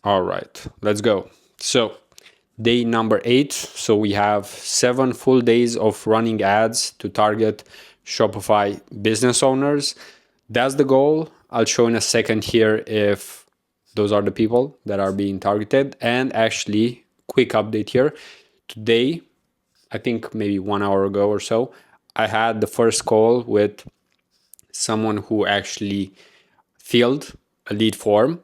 All right, let's go. So day number 8. So we have 7 full days of running ads to target Shopify business owners. That's the goal. I'll show in a second here if those are the people that are being targeted. And actually, quick update here. Today, I think maybe 1 hour ago or so, I had the first call with someone who actually filled a lead form.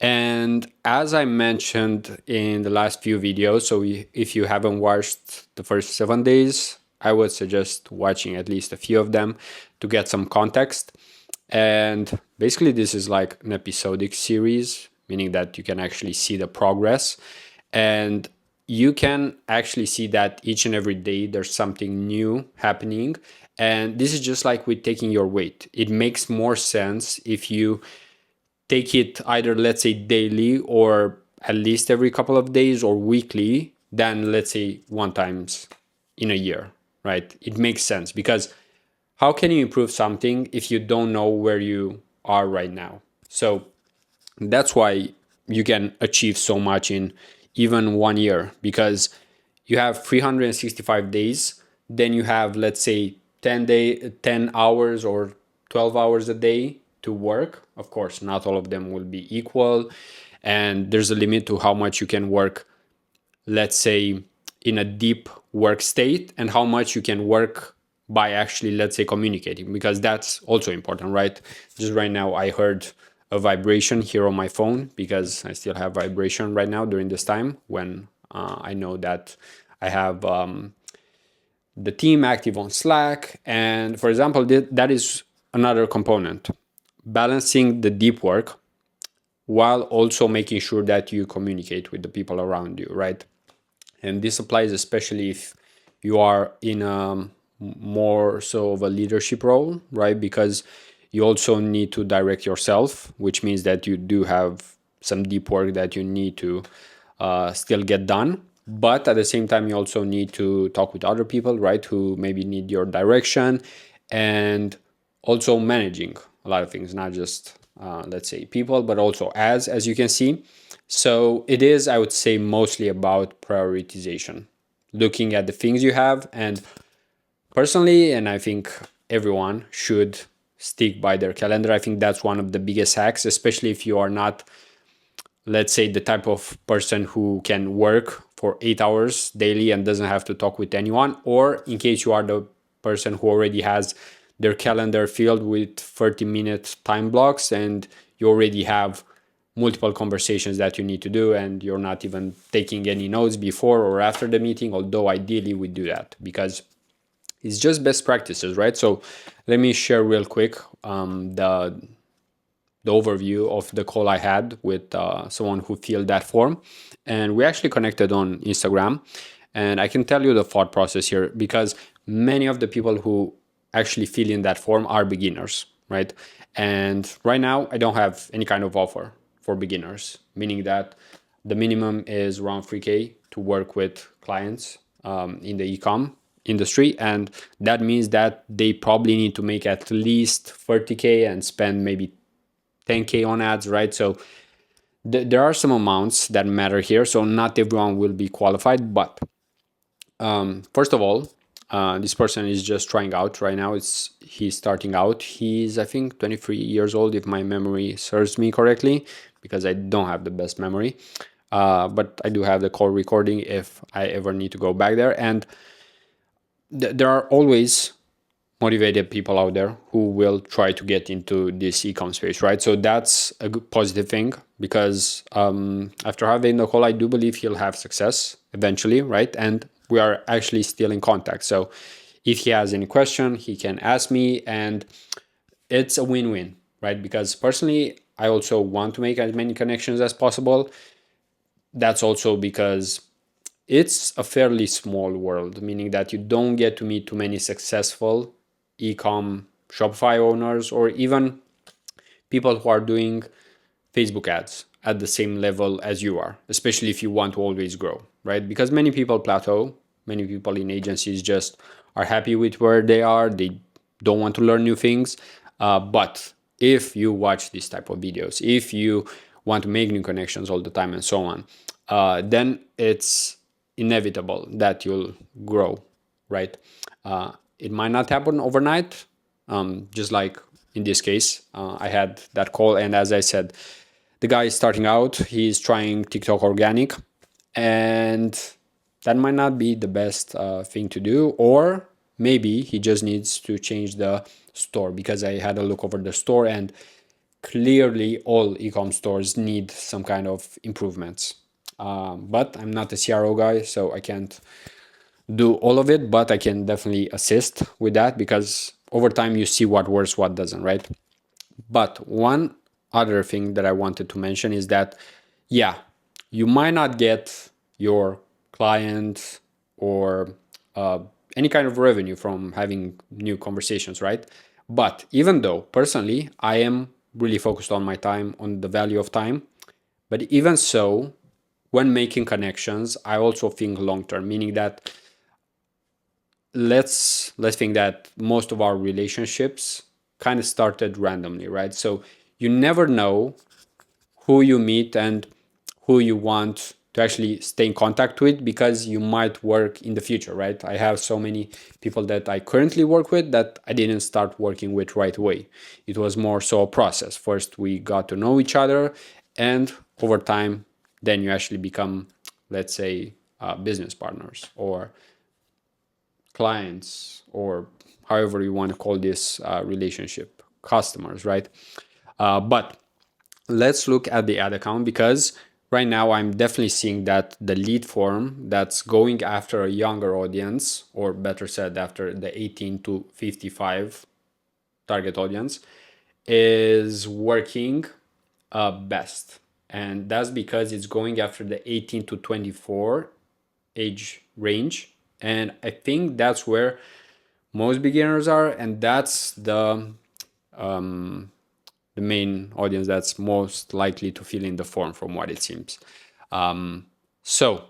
And as I mentioned in the last few videos, so if you haven't watched the first 7 days, I would suggest watching at least a few of them to get some context. And basically, this is like an episodic series, meaning that you can actually see the progress. And you can actually see that each and every day there's something new happening. And this is just like with taking your weight. It makes more sense if you take it either, let's say, daily or at least every couple of days or weekly than, let's say, one times in a year, right? It makes sense because how can you improve something if you don't know where you are right now? So that's why you can achieve so much in even 1 year, because you have 365 days, then you have, let's say, 10 hours or 12 hours a day to work. Of course, not all of them will be equal, and there's a limit to how much you can work, let's say, in a deep work state, and how much you can work by actually, let's say, communicating, because that's also important, right? Just right now I heard a vibration here on my phone, because I still have vibration right now during this time when I know that I have the team active on Slack. And for example, that is another component, balancing the deep work while also making sure that you communicate with the people around you, right? And this applies especially if you are in a more so of a leadership role, right? Because you also need to direct yourself, which means that you do have some deep work that you need to still get done. But at the same time, you also need to talk with other people, right, who maybe need your direction, and also managing a lot of things, not just, let's say, people, but also as you can see. So it is, I would say, mostly about prioritization, looking at the things you have. And personally, and I think everyone should stick by their calendar. I think that's one of the biggest hacks, especially if you are not, let's say, the type of person who can work for 8 hours daily and doesn't have to talk with anyone, or in case you are the person who already has their calendar filled with 30-minute time blocks and you already have multiple conversations that you need to do and you're not even taking any notes before or after the meeting, although ideally we do that because it's just best practices, right? So let me share real quick the overview of the call I had with someone who filled that form. And we actually connected on Instagram. And I can tell you the thought process here, because many of the people who actually fill in that form are beginners, right? And right now, I don't have any kind of offer for beginners, meaning that the minimum is around 3K to work with clients in the eCom industry. And that means that they probably need to make at least 30K and spend maybe 10K on ads, right? So there are some amounts that matter here. So not everyone will be qualified, but first of all, this person is just trying out right now. He's starting out. He's, I think, 23 years old, if my memory serves me correctly, because I don't have the best memory. But I do have the call recording if I ever need to go back there. And there are always motivated people out there who will try to get into this e-com space, right? So that's a good positive thing, because after having the call, I do believe he'll have success eventually, right? And we are actually still in contact. So if he has any question, he can ask me, and it's a win-win, right? Because personally, I also want to make as many connections as possible. That's also because it's a fairly small world, meaning that you don't get to meet too many successful e-com Shopify owners, or even people who are doing Facebook ads at the same level as you are, especially if you want to always grow, right? Because many people plateau, many people in agencies just are happy with where they are. They don't want to learn new things. But if you watch this type of videos, if you want to make new connections all the time and so on, then it's inevitable that you'll grow, right? It might not happen overnight, just like in this case. I had that call, and as I said, the guy is starting out, he's trying TikTok organic, and that might not be the best thing to do, or maybe he just needs to change the store, because I had a look over the store and clearly all ecom stores need some kind of improvements. But I'm not a CRO guy, so I can't do all of it, but I can definitely assist with that, because over time you see what works, what doesn't, right? But one other thing that I wanted to mention is that, yeah, you might not get your client or any kind of revenue from having new conversations, right? But even though personally, I am really focused on my time, on the value of time, but even so, when making connections, I also think long term, meaning that let's think that most of our relationships kind of started randomly, right? So you never know who you meet and who you want to actually stay in contact with, because you might work in the future, right? I have so many people that I currently work with that I didn't start working with right away. It was more so a process. First, we got to know each other, and over time, then you actually become, let's say, business partners or clients, or however you want to call this relationship, customers, right? But let's look at the ad account, because right now I'm definitely seeing that the lead form that's going after a younger audience, or better said, after the 18 to 55 target audience, is working best. And that's because it's going after the 18 to 24 age range. And I think that's where most beginners are, and that's the main audience that's most likely to fill in the form, from what it seems. So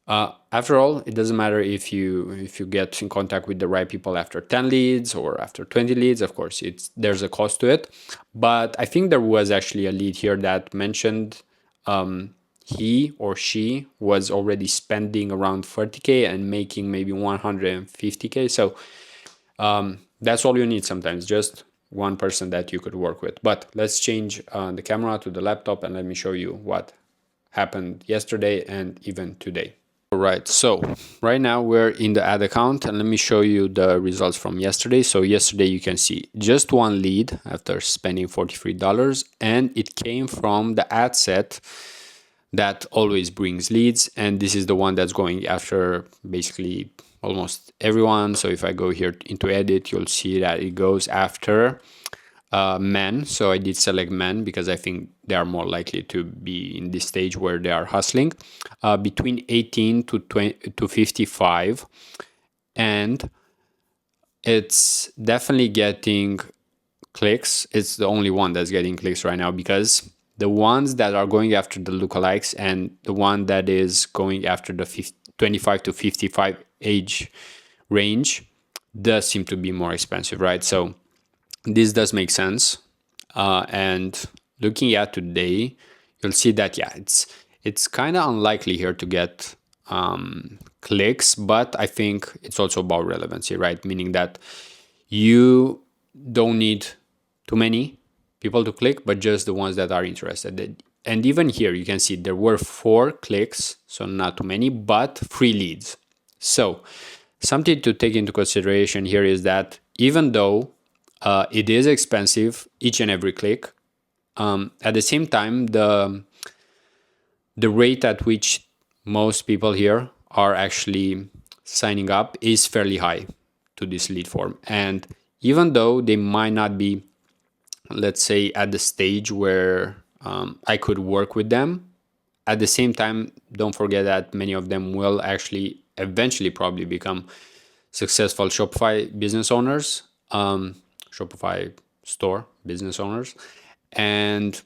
after all, it doesn't matter if you get in contact with the right people after 10 leads or after 20 leads. Of course, there's a cost to it. But I think there was actually a lead here that mentioned he or she was already spending around 30K and making maybe 150K. So that's all you need sometimes, just one person that you could work with. But let's change the camera to the laptop and let me show you what happened yesterday and even today. All right, so right now we're in the ad account, and let me show you the results from yesterday. So yesterday you can see just one lead after spending $43, and it came from the ad set that always brings leads, and this is the one that's going after basically almost everyone. So if I go here into edit, you'll see that it goes after men. So I did select men because I think they are more likely to be in this stage where they are hustling, between 18 to 55, and it's definitely getting clicks. It's the only one that's getting clicks right now, because the ones that are going after the lookalikes and the one that is going after the 25 to 55 age range does seem to be more expensive, right? So this does make sense. And looking at today, you'll see that, yeah, it's kind of unlikely here to get clicks, but I think it's also about relevancy, right? Meaning that you don't need too many people to click, but just the ones that are interested. And even here, you can see there were 4 clicks, so not too many, but 3 leads. So something to take into consideration here is that even though it is expensive, each and every click, at the same time, the rate at which most people here are actually signing up is fairly high to this lead form. And even though they might not be, let's say, at the stage where I could work with them, at the same time, don't forget that many of them will actually eventually probably become successful Shopify business owners, Shopify store business owners. And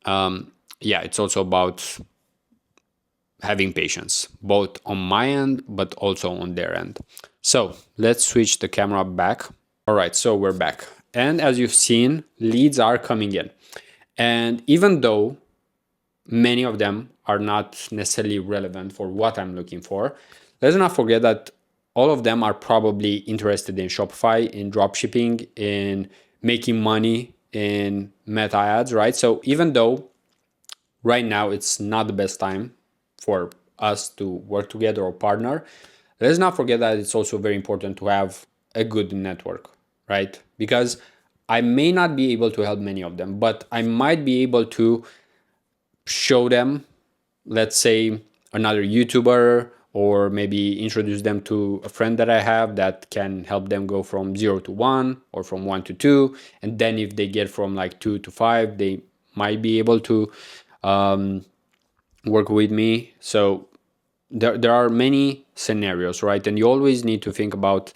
yeah, it's also about having patience, both on my end, but also on their end. So let's switch the camera back. All right, so we're back. And as you've seen, leads are coming in. And even though many of them are not necessarily relevant for what I'm looking for. Let's not forget that all of them are probably interested in Shopify, in dropshipping, in making money in meta ads, right? So even though right now it's not the best time for us to work together or partner, let's not forget that it's also very important to have a good network, right? Because I may not be able to help many of them, but I might be able to show them, let's say, another YouTuber, or maybe introduce them to a friend that I have that can help them go from 0 to 1 or from 1 to 2. And then if they get from like 2 to 5, they might be able to work with me. So there are many scenarios, right? And you always need to think about,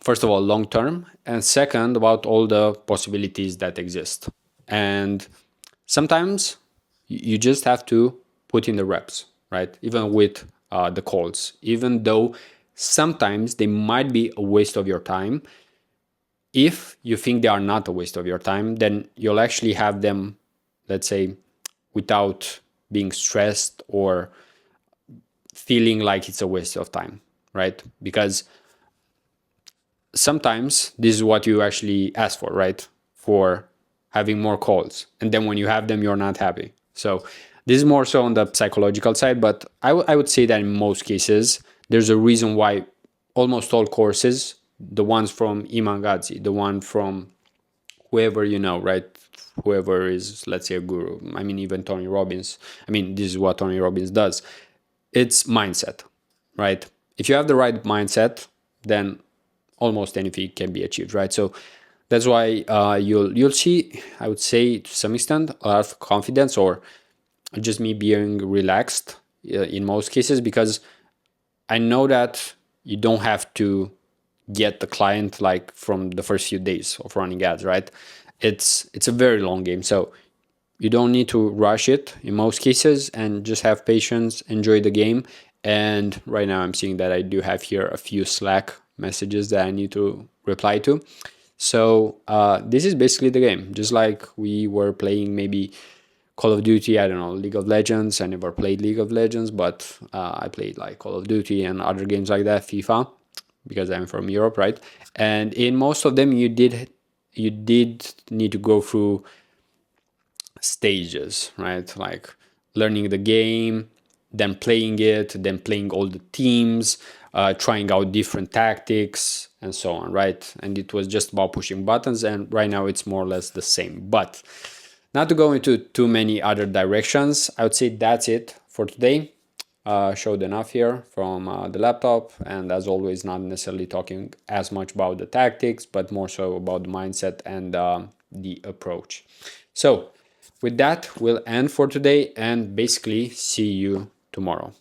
first of all, long term, and second, about all the possibilities that exist. And sometimes you just have to put in the reps, right? Even with the calls, even though sometimes they might be a waste of your time. If you think they are not a waste of your time, then you'll actually have them, let's say, without being stressed or feeling like it's a waste of time, right? Because sometimes this is what you actually ask for, right? For having more calls. And then when you have them, you're not happy. So this is more so on the psychological side, but I would say that in most cases, there's a reason why almost all courses, the ones from Imagazi, the one from whoever you know, right? Whoever is, let's say, a guru. I mean, even Tony Robbins. I mean, this is what Tony Robbins does. It's mindset, right? If you have the right mindset, then almost anything can be achieved, right? So that's why you'll see, I would say, to some extent, a lot of confidence, or just me being relaxed in most cases, because I know that you don't have to get the client like from the first few days of running ads, right? It's a very long game, so you don't need to rush it in most cases, and just have patience, enjoy the game. And right now I'm seeing that I do have here a few Slack messages that I need to reply to. So this is basically the game, just like we were playing maybe Call of Duty, I don't know, League of Legends. I never played League of Legends, but I played like Call of Duty and other games like that, FIFA, because I'm from Europe, right? And in most of them, you did need to go through stages, right? Like learning the game, then playing it, then playing all the teams, trying out different tactics, and so on, right? And it was just about pushing buttons, and right now it's more or less the same. But not to go into too many other directions, I would say that's it for today. Showed enough here from the laptop, and as always, not necessarily talking as much about the tactics, but more so about the mindset and the approach. So with that, we'll end for today, and basically see you tomorrow.